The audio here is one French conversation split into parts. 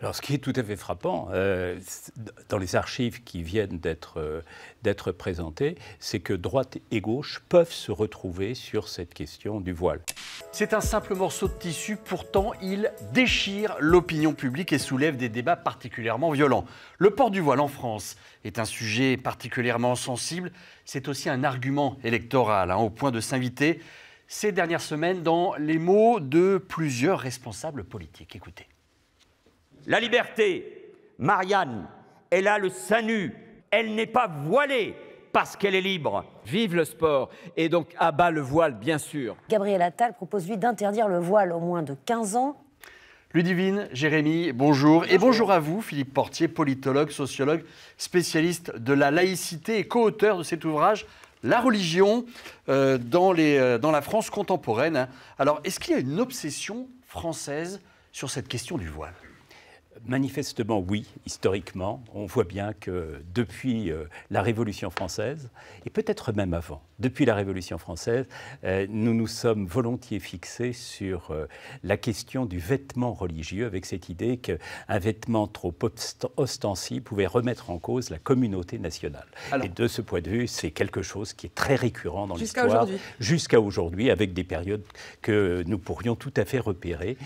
Alors, ce qui est tout à fait frappant, dans les archives qui viennent d'être présentées, c'est que droite et gauche peuvent se retrouver sur cette question du voile. C'est un simple morceau de tissu, pourtant il déchire l'opinion publique et soulève des débats particulièrement violents. Le port du voile en France est un sujet particulièrement sensible. C'est aussi un argument électoral, au point de s'inviter ces dernières semaines dans les mots de plusieurs responsables politiques. Écoutez. La liberté, Marianne, elle a le sein nu, elle n'est pas voilée parce qu'elle est libre. Vive le sport et donc à bas le voile, bien sûr. Gabriel Attal propose, lui, d'interdire le voile aux moins de 15 ans. Ludivine, Jérémy, bonjour. Et bonjour à vous, Philippe Portier, politologue, sociologue, spécialiste de la laïcité et co-auteur de cet ouvrage « La religion dans la France contemporaine ». Alors, est-ce qu'il y a une obsession française sur cette question du voile ? Manifestement, oui, historiquement. On voit bien que depuis la Révolution française, et peut-être même avant, depuis la Révolution française, nous nous sommes volontiers fixés sur la question du vêtement religieux, avec cette idée qu'un vêtement trop ostensible pouvait remettre en cause la communauté nationale. Alors, et de ce point de vue, c'est quelque chose qui est très récurrent dans l'histoire, jusqu'à aujourd'hui, avec des périodes que nous pourrions tout à fait repérer,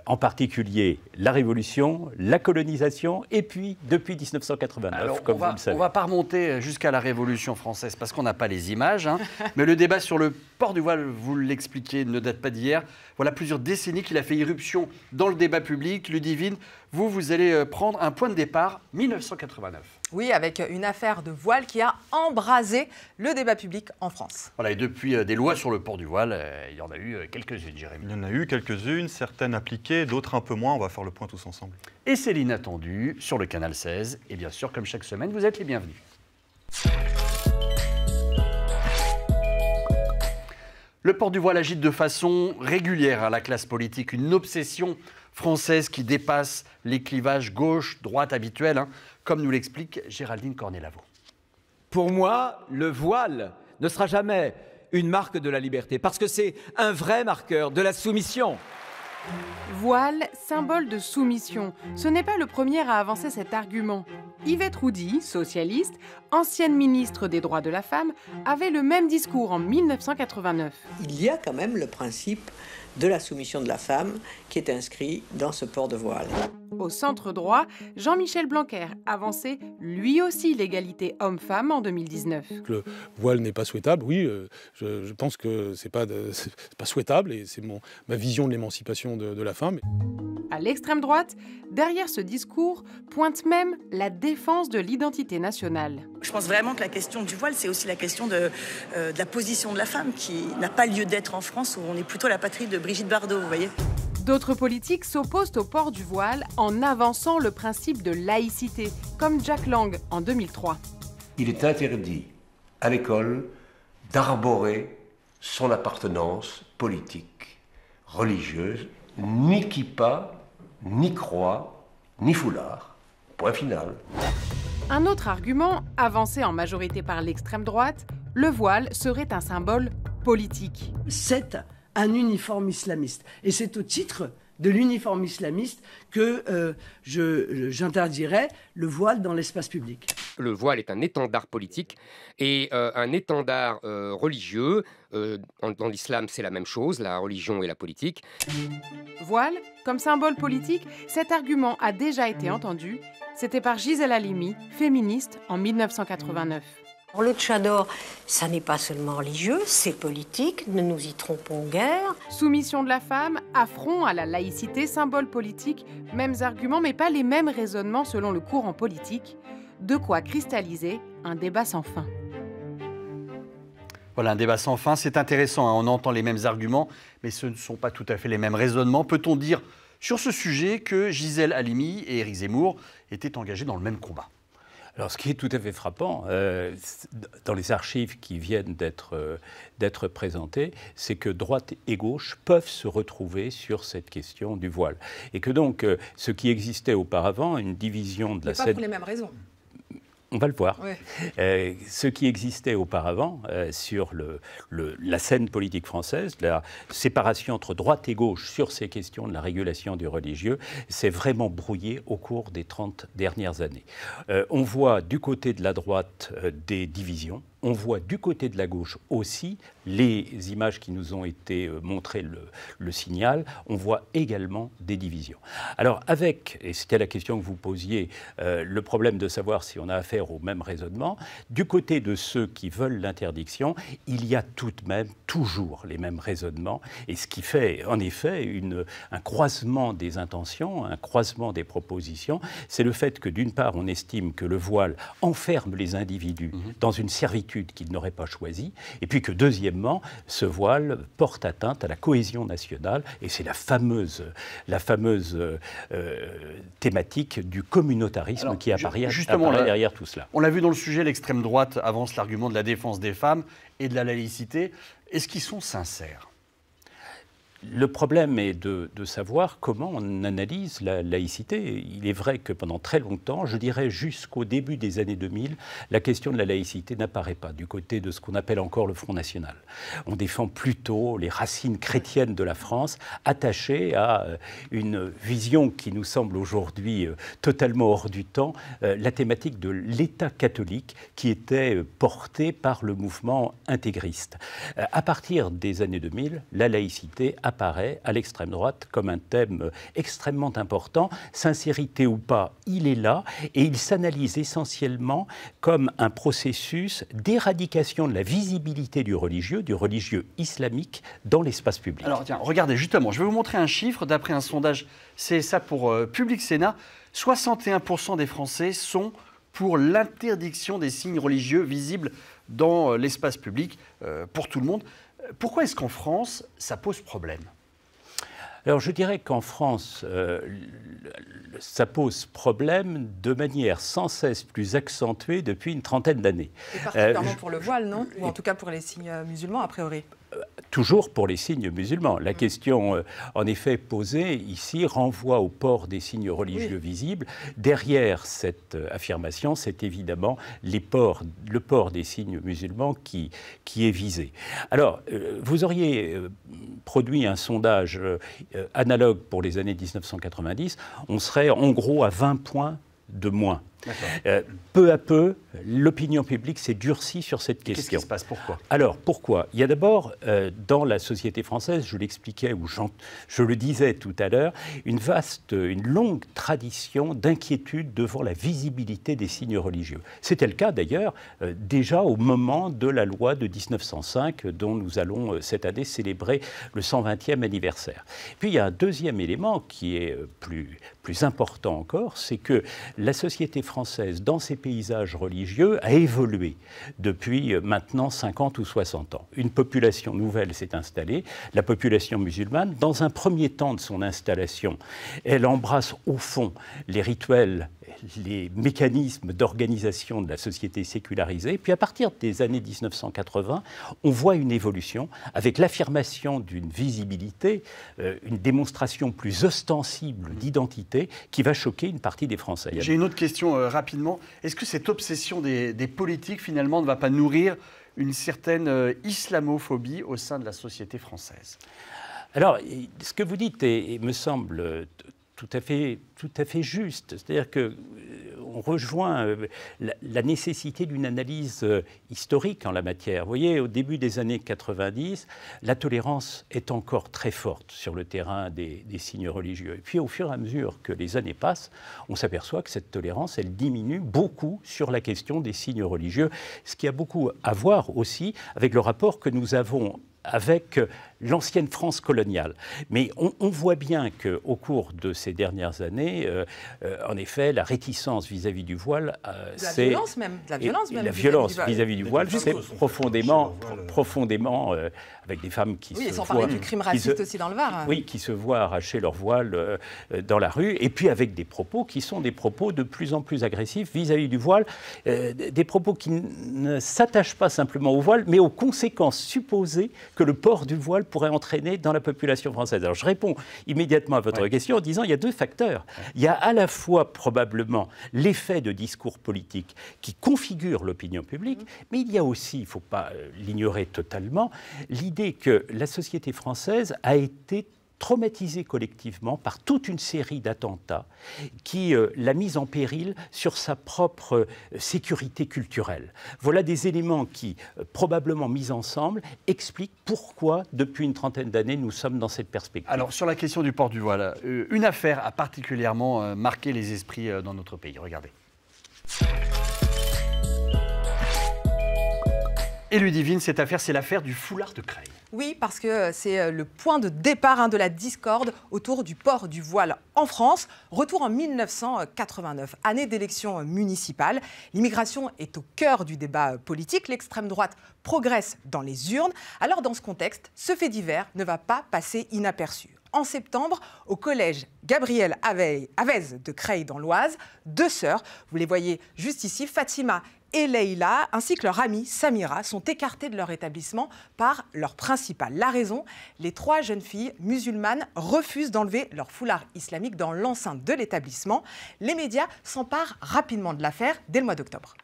en particulier la Révolution, la colonisation, et puis depuis 1989, alors, comme vous le savez. On ne va pas remonter jusqu'à la Révolution française parce qu'on n'a pas les images, mais le débat sur le port du voile, vous l'expliquez, ne date pas d'hier. Voilà plusieurs décennies qu'il a fait irruption dans le débat public. Ludivine, vous allez prendre un point de départ, 1989. Oui, avec une affaire de voile qui a embrasé le débat public en France. Voilà, et depuis des lois sur le port du voile, il y en a eu quelques-unes, Jérémy. Il y en a eu quelques-unes, certaines appliquées, d'autres un peu moins. On va faire le point tous ensemble. Et c'est l'inattendu sur le Canal 16. Et bien sûr, comme chaque semaine, vous êtes les bienvenus. Le port du voile agite de façon régulière la classe politique, une obsession française qui dépasse les clivages gauche-droite habituels, comme nous l'explique Géraldine Cornet-Lavaux. Pour moi, le voile ne sera jamais une marque de la liberté, parce que c'est un vrai marqueur de la soumission. Voile, symbole de soumission. Ce n'est pas le premier à avancer cet argument. Yvette Roudy, socialiste, ancienne ministre des droits de la femme, avait le même discours en 1989. Il y a quand même le principe de la soumission de la femme qui est inscrit dans ce port de voile. Au centre droit, Jean-Michel Blanquer avançait lui aussi l'égalité homme-femme en 2019. Le voile n'est pas souhaitable, oui, je pense que c'est pas souhaitable et c'est ma vision de l'émancipation de la femme. À l'extrême droite, derrière ce discours, pointe même la défense de l'identité nationale. Je pense vraiment que la question du voile, c'est aussi la question de la position de la femme qui n'a pas lieu d'être en France, où on est plutôt la patrie de Brigitte Bardot, vous voyez. D'autres politiques s'opposent au port du voile en avançant le principe de laïcité, comme Jack Lang en 2003. Il est interdit à l'école d'arborer son appartenance politique, religieuse, ni kippa, ni croix, ni foulard. Point final. Un autre argument, avancé en majorité par l'extrême droite, le voile serait un symbole politique. C'est un uniforme islamiste. Et c'est au titre de l'uniforme islamiste que j'interdirais le voile dans l'espace public. Le voile est un étendard politique et un étendard religieux. Dans l'islam, c'est la même chose, la religion et la politique. Voile, comme symbole politique, cet argument a déjà été entendu. C'était par Gisèle Halimi, féministe, en 1989. Le tchador, ça n'est pas seulement religieux, c'est politique, ne nous y trompons guère. Soumission de la femme, affront à la laïcité, symbole politique, mêmes arguments mais pas les mêmes raisonnements selon le courant politique. De quoi cristalliser un débat sans fin. Voilà, un débat sans fin, c'est intéressant, on entend les mêmes arguments, mais ce ne sont pas tout à fait les mêmes raisonnements. Peut-on dire sur ce sujet que Gisèle Halimi et Éric Zemmour étaient engagés dans le même combat ? Alors, ce qui est tout à fait frappant, dans les archives qui viennent d'être présentées, c'est que droite et gauche peuvent se retrouver sur cette question du voile. Et que donc, ce qui existait auparavant, une division de la scène... Pas pour les mêmes raisons. On va le voir. Oui. Ce qui existait auparavant sur la scène politique française, la séparation entre droite et gauche sur ces questions de la régulation du religieux, s'est vraiment brouillé au cours des 30 dernières années. On voit du côté de la droite des divisions. On voit du côté de la gauche aussi, les images qui nous ont été montrées le signal, on voit également des divisions. Alors avec, et c'était la question que vous posiez, le problème de savoir si on a affaire au même raisonnement, du côté de ceux qui veulent l'interdiction, il y a tout de même toujours les mêmes raisonnements, et ce qui fait en effet un croisement des intentions, un croisement des propositions, c'est le fait que d'une part on estime que le voile enferme les individus dans une servitude qu'ils n'auraient pas choisie, et puis que deuxièmement, ce voile porte atteinte à la cohésion nationale, et c'est la fameuse thématique du communautarisme qui apparaît derrière tout cela. On l'a vu dans le sujet, l'extrême droite avance l'argument de la défense des femmes et de la laïcité. Est-ce qu'ils sont sincères ? Le problème est de savoir comment on analyse la laïcité. Il est vrai que pendant très longtemps, je dirais jusqu'au début des années 2000, la question de la laïcité n'apparaît pas du côté de ce qu'on appelle encore le Front National. On défend plutôt les racines chrétiennes de la France, attachées à une vision qui nous semble aujourd'hui totalement hors du temps, la thématique de l'État catholique qui était portée par le mouvement intégriste. À partir des années 2000, la laïcité apparaît à l'extrême droite comme un thème extrêmement important. Sincérité ou pas, il est là et il s'analyse essentiellement comme un processus d'éradication de la visibilité du religieux islamique dans l'espace public. Alors tiens, regardez justement, je vais vous montrer un chiffre d'après un sondage CSA pour Public Sénat. 61% des Français sont pour l'interdiction des signes religieux visibles dans l'espace public pour tout le monde. Pourquoi est-ce qu'en France, ça pose problème ? Alors je dirais qu'en France, ça pose problème de manière sans cesse plus accentuée depuis une trentaine d'années. Et particulièrement pour le voile, non ? Ou en tout cas pour les signes musulmans, a priori. Toujours pour les signes musulmans. La question, en effet, posée ici renvoie au port des signes religieux visibles. Derrière cette affirmation, c'est évidemment le port des signes musulmans qui est visé. Alors, vous auriez produit un sondage analogue pour les années 1990, on serait en gros à 20 points de moins. Peu à peu, l'opinion publique s'est durcie sur cette question. Qu'est-ce qui se passe ? Pourquoi ? Alors, pourquoi ? Il y a d'abord, dans la société française, je l'expliquais ou je le disais tout à l'heure, une longue tradition d'inquiétude devant la visibilité des signes religieux. C'était le cas d'ailleurs déjà au moment de la loi de 1905 dont nous allons cette année célébrer le 120e anniversaire. Puis il y a un deuxième élément qui est plus important encore, c'est que la société française, dans ses paysages religieux, a évolué depuis maintenant 50 ou 60 ans. Une population nouvelle s'est installée, la population musulmane. Dans un premier temps de son installation, elle embrasse au fond les rituels, les mécanismes d'organisation de la société sécularisée. Puis à partir des années 1980, on voit une évolution avec l'affirmation d'une visibilité, une démonstration plus ostensible d'identité qui va choquer une partie des Français. J'ai une autre question rapidement. Est-ce que cette obsession des politiques finalement ne va pas nourrir une certaine islamophobie au sein de la société française ? Alors, ce que vous dites me semble tout à fait juste. C'est-à-dire qu'on rejoint la nécessité d'une analyse historique en la matière. Vous voyez, au début des années 90, la tolérance est encore très forte sur le terrain des signes religieux. Et puis, au fur et à mesure que les années passent, on s'aperçoit que cette tolérance, elle diminue beaucoup sur la question des signes religieux, ce qui a beaucoup à voir aussi avec le rapport que nous avons avec l'ancienne France coloniale. Mais on voit bien qu'au cours de ces dernières années, en effet, la réticence vis-à-vis du voile, c'est... La violence vis-à-vis du voile, c'est profondément avec des femmes qui se voient... Oui, et sans parler du crime raciste aussi dans le Var. Oui, qui se voient arracher leur voile dans la rue, et puis avec des propos qui sont des propos de plus en plus agressifs vis-à-vis du voile, des propos qui ne s'attachent pas simplement au voile, mais aux conséquences supposées que le port du voile pourrait entraîner dans la population française. Alors je réponds immédiatement à votre question en disant il y a deux facteurs. Il y a à la fois probablement l'effet de discours politique qui configure l'opinion publique, mais il y a aussi, il ne faut pas l'ignorer totalement, l'idée que la société française a été traumatisée collectivement par toute une série d'attentats qui l'a mise en péril sur sa propre sécurité culturelle. Voilà des éléments qui, probablement mis ensemble, expliquent pourquoi, depuis une trentaine d'années, nous sommes dans cette perspective. Alors, sur la question du port du voile, une affaire a particulièrement marqué les esprits dans notre pays. Regardez. Et Ludivine, cette affaire, c'est l'affaire du foulard de Creil. Oui, parce que c'est le point de départ de la discorde autour du port du voile en France. Retour en 1989, année d'élection municipale. L'immigration est au cœur du débat politique. L'extrême droite progresse dans les urnes. Alors, dans ce contexte, ce fait divers ne va pas passer inaperçu. En septembre, au collège Gabriel Avez de Creil dans l'Oise, deux sœurs, vous les voyez juste ici, Fatima et Leïla, ainsi que leur amie Samira, sont écartées de leur établissement par leur principal. La raison, les trois jeunes filles musulmanes refusent d'enlever leur foulard islamique dans l'enceinte de l'établissement. Les médias s'emparent rapidement de l'affaire dès le mois d'octobre.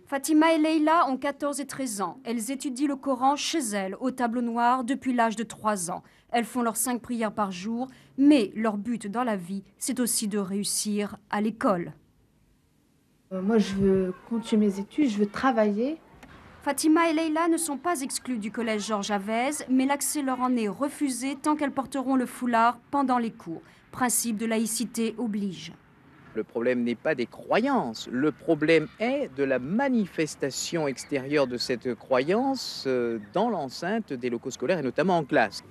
Fatima et Leïla ont 14 et 13 ans. Elles étudient le Coran chez elles, au tableau noir, depuis l'âge de 3 ans. Elles font leurs 5 prières par jour, mais leur but dans la vie, c'est aussi de réussir à l'école. Moi, je veux continuer mes études, je veux travailler. Fatima et Leïla ne sont pas exclues du collège Georges Avez, mais l'accès leur en est refusé tant qu'elles porteront le foulard pendant les cours. Principe de laïcité oblige. Le problème n'est pas des croyances, le problème est de la manifestation extérieure de cette croyance dans l'enceinte des locaux scolaires et notamment en classe.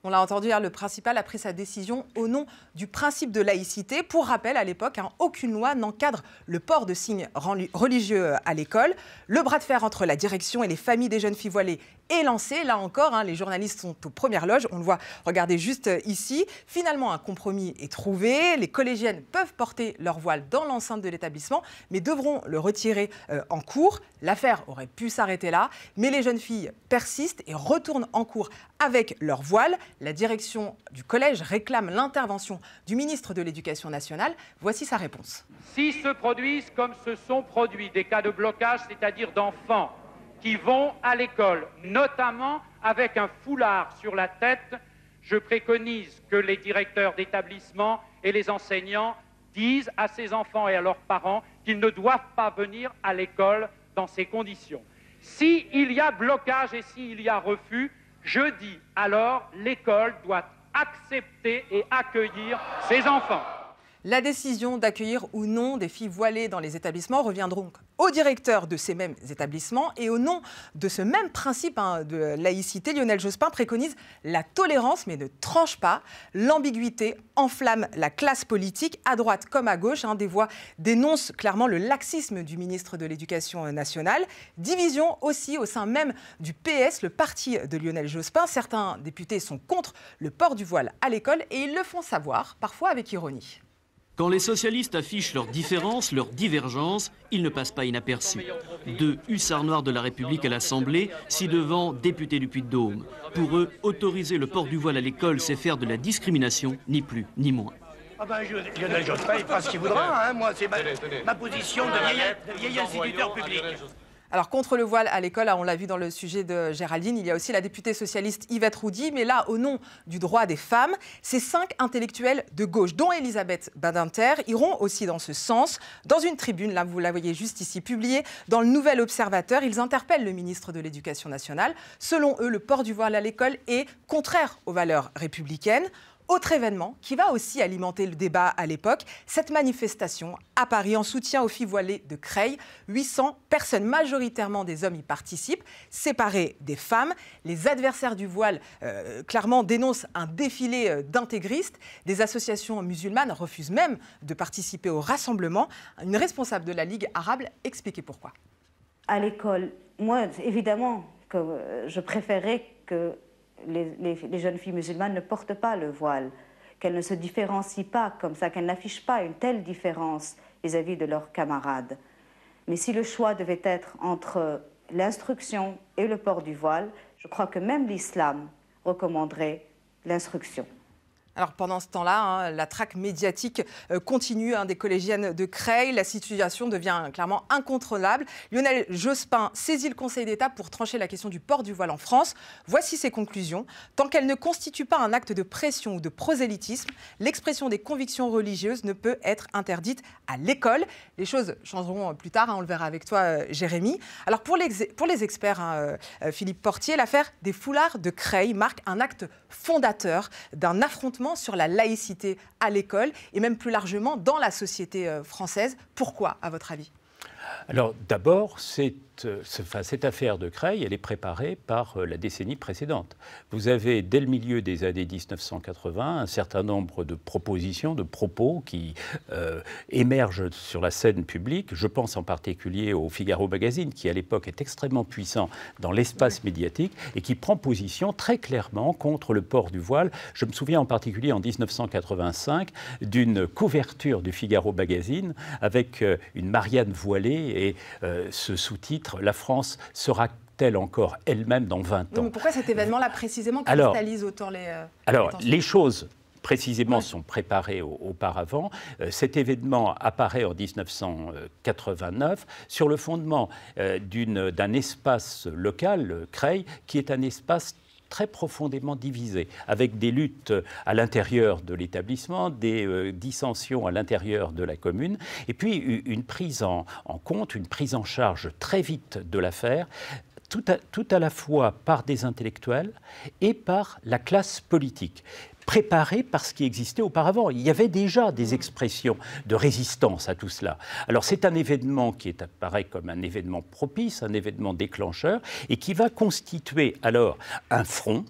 On l'a entendu, le principal a pris sa décision au nom du principe de laïcité. Pour rappel, à l'époque, aucune loi n'encadre le port de signes religieux à l'école. Le bras de fer entre la direction et les familles des jeunes filles voilées est lancé. Là encore, les journalistes sont aux premières loges. On le voit, regardez juste ici. Finalement, un compromis est trouvé. Les collégiennes peuvent porter leur voile dans l'enceinte de l'établissement, mais devront le retirer en cours. L'affaire aurait pu s'arrêter là, mais les jeunes filles persistent et retournent en cours avec leur voile. La direction du collège réclame l'intervention du ministre de l'Éducation nationale. Voici sa réponse. Si se produisent, comme se sont produits, des cas de blocage, c'est-à-dire d'enfants qui vont à l'école, notamment avec un foulard sur la tête, je préconise que les directeurs d'établissement et les enseignants disent à ces enfants et à leurs parents qu'ils ne doivent pas venir à l'école dans ces conditions. S'il y a blocage et s'il y a refus, je dis alors l'école doit accepter et accueillir ces enfants. La décision d'accueillir ou non des filles voilées dans les établissements revient donc au directeur de ces mêmes établissements. Et au nom de ce même principe de laïcité, Lionel Jospin préconise la tolérance, mais ne tranche pas. L'ambiguïté enflamme la classe politique, à droite comme à gauche. Des voix dénoncent clairement le laxisme du ministre de l'Éducation nationale. Division aussi au sein même du PS, le parti de Lionel Jospin. Certains députés sont contre le port du voile à l'école et ils le font savoir, parfois avec ironie. Quand les socialistes affichent leurs différences, leurs divergences, ils ne passent pas inaperçus. 2 hussards noirs de la République à l'Assemblée, ci-devant députés du Puy-de-Dôme. Pour eux, autoriser le port du voile à l'école, c'est faire de la discrimination, ni plus ni moins. Ah ben, Lionel Jospin, il fera ce qu'il voudra. Moi, c'est ma position de vieil instituteur public. Alors, contre le voile à l'école, on l'a vu dans le sujet de Géraldine, il y a aussi la députée socialiste Yvette Roudy. Mais là, au nom du droit des femmes, ces 5 intellectuels de gauche, dont Elisabeth Badinter, iront aussi dans ce sens. Dans une tribune, là, vous la voyez juste ici, publiée dans le Nouvel Observateur, ils interpellent le ministre de l'Éducation nationale. Selon eux, le port du voile à l'école est contraire aux valeurs républicaines. Autre événement qui va aussi alimenter le débat à l'époque, cette manifestation à Paris en soutien aux filles voilées de Creil. 800 personnes, majoritairement des hommes, y participent, séparées des femmes. Les adversaires du voile, clairement, dénoncent un défilé d'intégristes. Des associations musulmanes refusent même de participer au rassemblement. Une responsable de la Ligue arabe expliquait pourquoi. À l'école, moi, évidemment, que je préférais que les jeunes filles musulmanes ne portent pas le voile, qu'elles ne se différencient pas comme ça, qu'elles n'affichent pas une telle différence vis-à-vis de leurs camarades. Mais si le choix devait être entre l'instruction et le port du voile, je crois que même l'islam recommanderait l'instruction. Alors pendant ce temps-là, la traque médiatique continue des collégiennes de Creil. La situation devient clairement incontrôlable. Lionel Jospin saisit le Conseil d'État pour trancher la question du port du voile en France. Voici ses conclusions. Tant qu'elle ne constitue pas un acte de pression ou de prosélytisme, l'expression des convictions religieuses ne peut être interdite à l'école. Les choses changeront plus tard, on le verra avec toi, Jérémy. Alors pour les experts, Philippe Portier, l'affaire des foulards de Creil marque un acte fondateur d'un affrontement sur la laïcité à l'école et même plus largement dans la société française. Pourquoi, à votre avis ? Alors d'abord, cette affaire de Creil, elle est préparée par la décennie précédente. Vous avez, dès le milieu des années 1980, un certain nombre de propositions, de propos qui émergent sur la scène publique. Je pense en particulier au Figaro Magazine, qui à l'époque est extrêmement puissant dans l'espace médiatique et qui prend position très clairement contre le port du voile. Je me souviens en particulier en 1985 d'une couverture du Figaro Magazine avec une Marianne voilée et ce sous-titre « La France sera-t-elle encore elle-même dans 20 ans ?» Oui, mais pourquoi cet événement-là précisément cristallise autant les... les choses précisément sont préparées auparavant. Cet événement apparaît en 1989 sur le fondement d'un espace local, Creil, qui est un espace très profondément divisé, avec des luttes à l'intérieur de l'établissement, des dissensions à l'intérieur de la commune, et puis une prise en compte, une prise en charge très vite de l'affaire, tout à la fois par des intellectuels et par la classe politique, préparée par ce qui existait auparavant. Il y avait déjà des expressions de résistance à tout cela. Alors c'est un événement qui apparaît comme un événement propice, un événement déclencheur, et qui va constituer alors un front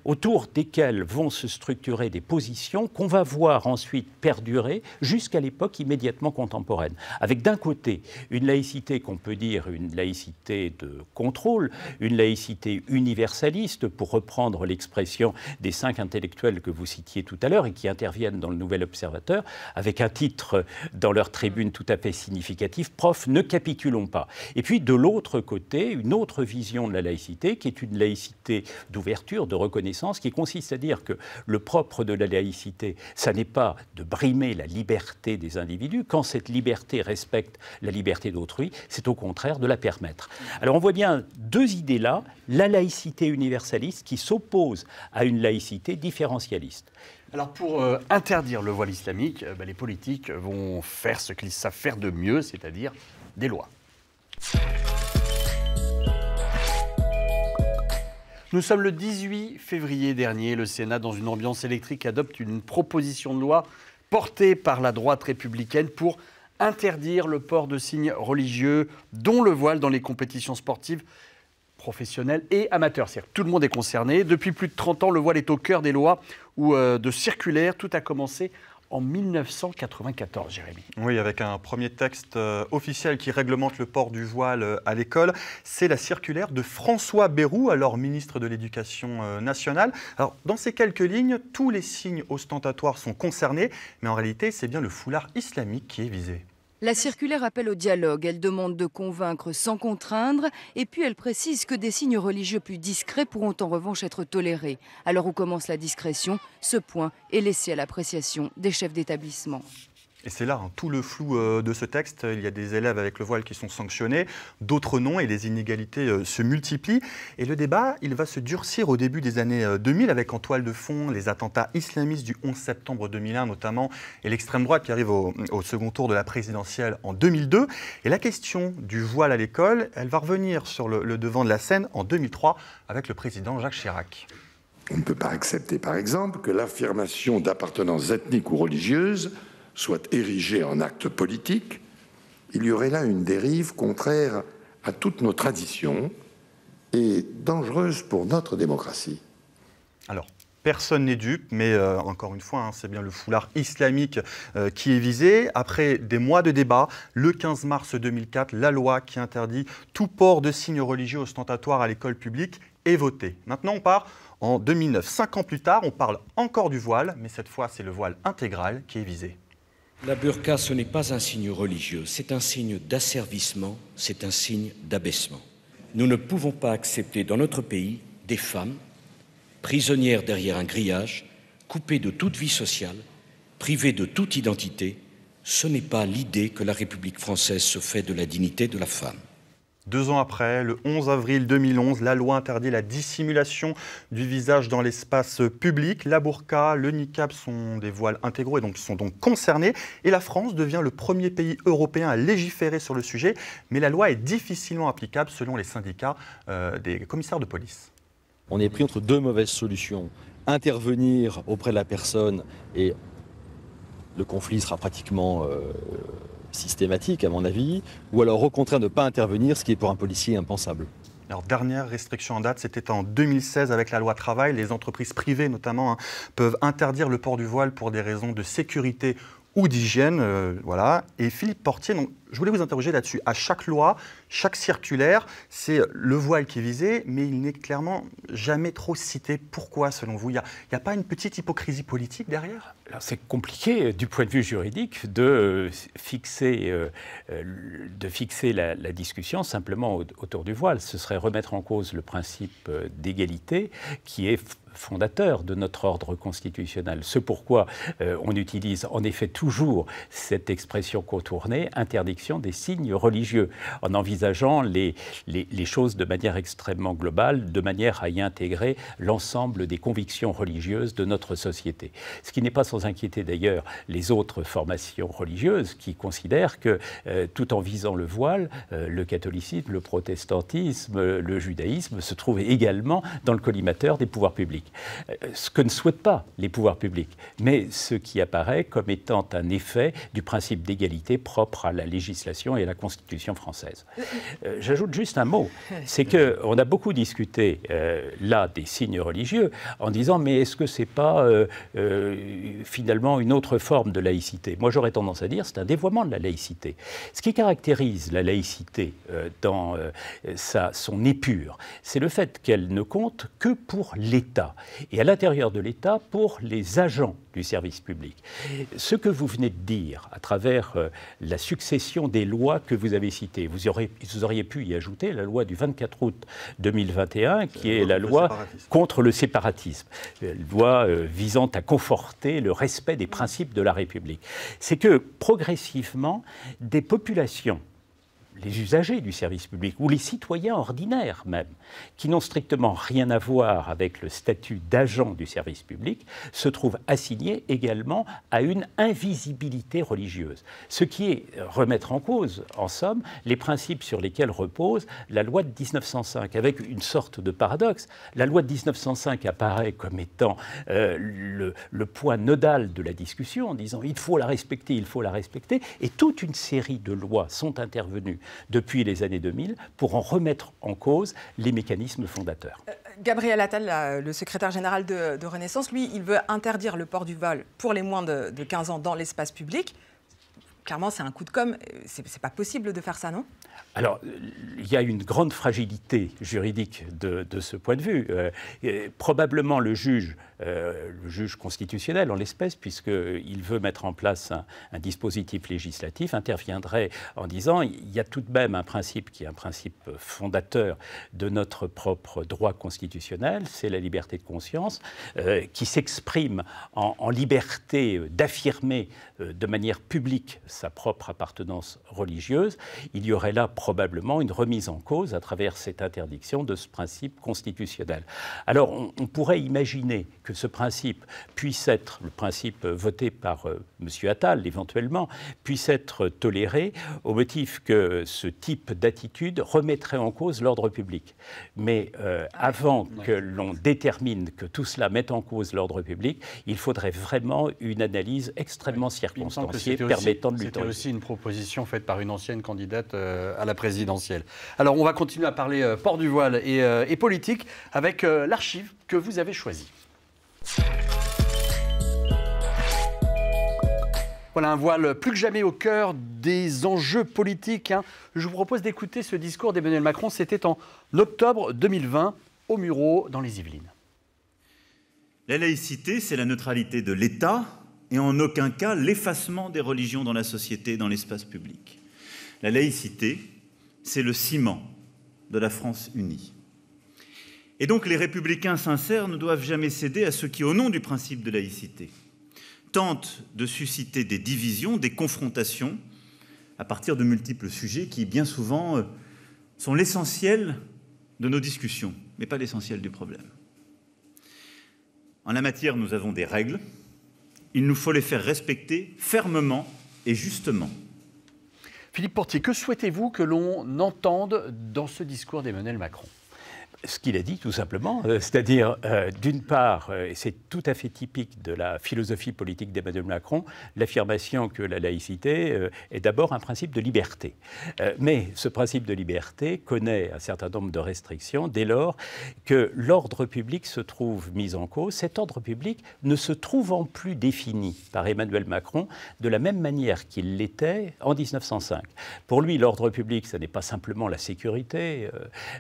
autour desquels vont se structurer des positions qu'on va voir ensuite perdurer jusqu'à l'époque immédiatement contemporaine. Avec d'un côté une laïcité qu'on peut dire une laïcité de contrôle, une laïcité universaliste, pour reprendre l'expression des 5 intellectuels que vous citiez tout à l'heure et qui interviennent dans le Nouvel Observateur, avec un titre dans leur tribune tout à fait significatif, « Prof, ne capitulons pas ». Et puis de l'autre côté, une autre vision de la laïcité qui est une laïcité d'ouverture, de reconnaissance, qui consiste à dire que le propre de la laïcité, ça n'est pas de brimer la liberté des individus, quand cette liberté respecte la liberté d'autrui, c'est au contraire de la permettre. Alors on voit bien deux idées là, la laïcité universaliste qui s'oppose à une laïcité différentialiste. Alors pour interdire le voile islamique, les politiques vont faire ce qu'ils savent faire de mieux, c'est-à-dire des lois. Nous sommes le 18 février dernier. Le Sénat, dans une ambiance électrique, adopte une proposition de loi portée par la droite républicaine pour interdire le port de signes religieux, dont le voile, dans les compétitions sportives professionnelles et amateurs. C'est-à-dire que tout le monde est concerné. Depuis plus de 30 ans, le voile est au cœur des lois ou de circulaires. Tout a commencé en 1994, Jérémy. Oui, avec un premier texte officiel qui réglemente le port du voile à l'école. C'est la circulaire de François Bayrou, alors ministre de l'Éducation nationale. Alors, dans ces quelques lignes, tous les signes ostentatoires sont concernés, mais en réalité, c'est bien le foulard islamique qui est visé. La circulaire appelle au dialogue, elle demande de convaincre sans contraindre et puis elle précise que des signes religieux plus discrets pourront en revanche être tolérés. Alors où commence la discrétion? Ce point est laissé à l'appréciation des chefs d'établissement. Et c'est là tout le flou de ce texte. Il y a des élèves avec le voile qui sont sanctionnés, d'autres non, et les inégalités se multiplient. Et le débat, il va se durcir au début des années 2000, avec en toile de fond les attentats islamistes du 11 septembre 2001 notamment, et l'extrême droite qui arrive au second tour de la présidentielle en 2002. Et la question du voile à l'école, elle va revenir sur le devant de la scène en 2003 avec le président Jacques Chirac. On ne peut pas accepter, par exemple, que l'affirmation d'appartenance ethnique ou religieuse soit érigée en acte politique. Il y aurait là une dérive contraire à toutes nos traditions et dangereuse pour notre démocratie. Alors, personne n'est dupe, mais encore une fois, c'est bien le foulard islamique qui est visé. Après des mois de débat, le 15 mars 2004, la loi qui interdit tout port de signes religieux ostentatoires à l'école publique est votée. Maintenant, on part en 2009. 5 ans plus tard, on parle encore du voile, mais cette fois, c'est le voile intégral qui est visé. La burqa, ce n'est pas un signe religieux, c'est un signe d'asservissement, c'est un signe d'abaissement. Nous ne pouvons pas accepter dans notre pays des femmes prisonnières derrière un grillage, coupées de toute vie sociale, privées de toute identité, ce n'est pas l'idée que la République française se fait de la dignité de la femme. 2 ans après, le 11 avril 2011, la loi interdit la dissimulation du visage dans l'espace public. La burqa, le niqab sont des voiles intégraux et donc sont donc concernés. Et la France devient le premier pays européen à légiférer sur le sujet. Mais la loi est difficilement applicable selon les syndicats des commissaires de police. On est pris entre 2 mauvaises solutions. Intervenir auprès de la personne et le conflit sera pratiquement systématique à mon avis, ou alors au contraire ne pas intervenir, ce qui est pour un policier impensable. Alors, dernière restriction en date, c'était en 2016 avec la loi travail. Les entreprises privées notamment peuvent interdire le port du voile pour des raisons de sécurité ou d'hygiène. Voilà. Et Philippe Portier, donc, je voulais vous interroger là-dessus. À chaque loi, chaque circulaire, c'est le voile qui est visé, mais il n'est clairement jamais trop cité. Pourquoi, selon vous? Il n'y a pas une petite hypocrisie politique derrière? Alors, c'est compliqué du point de vue juridique de fixer la discussion simplement autour du voile. Ce serait remettre en cause le principe d'égalité qui est fondateur de notre ordre constitutionnel. Ce pourquoi on utilise en effet toujours cette expression contournée, interdiction des signes religieux, en envisageant les choses de manière extrêmement globale, de manière à y intégrer l'ensemble des convictions religieuses de notre société. Ce qui n'est pas sans inquiéter d'ailleurs les autres formations religieuses qui considèrent que tout en visant le voile, le catholicisme, le protestantisme, le judaïsme se trouvent également dans le collimateur des pouvoirs publics. Ce que ne souhaitent pas les pouvoirs publics, mais ce qui apparaît comme étant un effet du principe d'égalité propre à la législation et à la Constitution française. J'ajoute juste un mot, c'est qu'on a beaucoup discuté là des signes religieux en disant mais est-ce que c'est pas finalement une autre forme de laïcité? Moi j'aurais tendance à dire c'est un dévoiement de la laïcité. Ce qui caractérise la laïcité dans son épure, c'est le fait qu'elle ne compte que pour l'État. Et à l'intérieur de l'État pour les agents du service public. Ce que vous venez de dire à travers la succession des lois que vous avez citées, vous auriez pu y ajouter la loi du 24 août 2021 qui est la loi contre le séparatisme, loi visant à conforter le respect des principes de la République. C'est que progressivement, des populations, les usagers du service public, ou les citoyens ordinaires même, qui n'ont strictement rien à voir avec le statut d'agent du service public, se trouvent assignés également à une invisibilité religieuse. Ce qui est remettre en cause, en somme, les principes sur lesquels repose la loi de 1905, avec une sorte de paradoxe. La loi de 1905 apparaît comme étant le point nodal de la discussion, en disant il faut la respecter, et toute une série de lois sont intervenues depuis les années 2000 pour en remettre en cause les mécanismes fondateurs. Gabriel Attal, le secrétaire général de Renaissance, lui, il veut interdire le port du voile pour les moins de 15 ans dans l'espace public. Clairement, c'est un coup de com'. C'est pas possible de faire ça, non? Alors, il y a une grande fragilité juridique de ce point de vue. Probablement le juge constitutionnel en l'espèce, puisqu'il veut mettre en place un dispositif législatif, interviendrait en disant il y a tout de même un principe qui est un principe fondateur de notre propre droit constitutionnel, c'est la liberté de conscience, qui s'exprime en liberté d'affirmer de manière publique sa propre appartenance religieuse. Il y aurait là probablement une remise en cause à travers cette interdiction de ce principe constitutionnel. Alors on pourrait imaginer que ce principe puisse être, le principe voté par M. Attal éventuellement, puisse être toléré au motif que ce type d'attitude remettrait en cause l'ordre public. Mais avant que l'on détermine que tout cela mette en cause l'ordre public, il faudrait vraiment une analyse extrêmement circonstanciée permettant de l'autoriser. C'était aussi une proposition faite par une ancienne candidate à la présidentielle. Alors on va continuer à parler port du voile et politique avec l'archive que vous avez choisie. Voilà un voile plus que jamais au cœur des enjeux politiques. Je vous propose d'écouter ce discours d'Emmanuel Macron. C'était en octobre 2020 au Mureau dans les Yvelines. La laïcité, c'est la neutralité de l'État et en aucun cas l'effacement des religions dans la société et dans l'espace public. La laïcité, c'est le ciment de la France unie. Et donc les républicains sincères ne doivent jamais céder à ceux qui, au nom du principe de laïcité, tentent de susciter des divisions, des confrontations, à partir de multiples sujets qui, bien souvent, sont l'essentiel de nos discussions, mais pas l'essentiel du problème. En la matière, nous avons des règles. Il nous faut les faire respecter fermement et justement. Philippe Portier, que souhaitez-vous que l'on entende dans ce discours d'Emmanuel Macron ? Ce qu'il a dit, tout simplement, c'est-à-dire, d'une part, et c'est tout à fait typique de la philosophie politique d'Emmanuel Macron, l'affirmation que la laïcité est d'abord un principe de liberté. Mais ce principe de liberté connaît un certain nombre de restrictions dès lors que l'ordre public se trouve mis en cause, cet ordre public ne se trouvant plus défini par Emmanuel Macron de la même manière qu'il l'était en 1905. Pour lui, l'ordre public, ce n'est pas simplement la sécurité,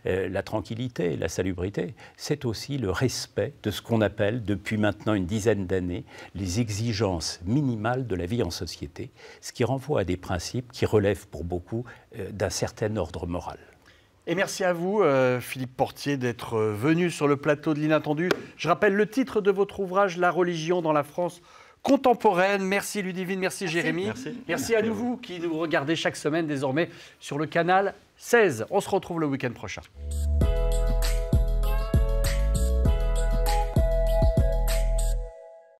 la tranquillité, la salubrité, c'est aussi le respect de ce qu'on appelle, depuis maintenant une dizaine d'années, les exigences minimales de la vie en société, ce qui renvoie à des principes qui relèvent pour beaucoup d'un certain ordre moral. Et merci à vous, Philippe Portier, d'être venu sur le plateau de l'Inattendu. Je rappelle le titre de votre ouvrage, La religion dans la France contemporaine. Merci Ludivine, merci Jérémy. Merci à vous qui nous regardez chaque semaine désormais sur le canal 16. On se retrouve le week-end prochain.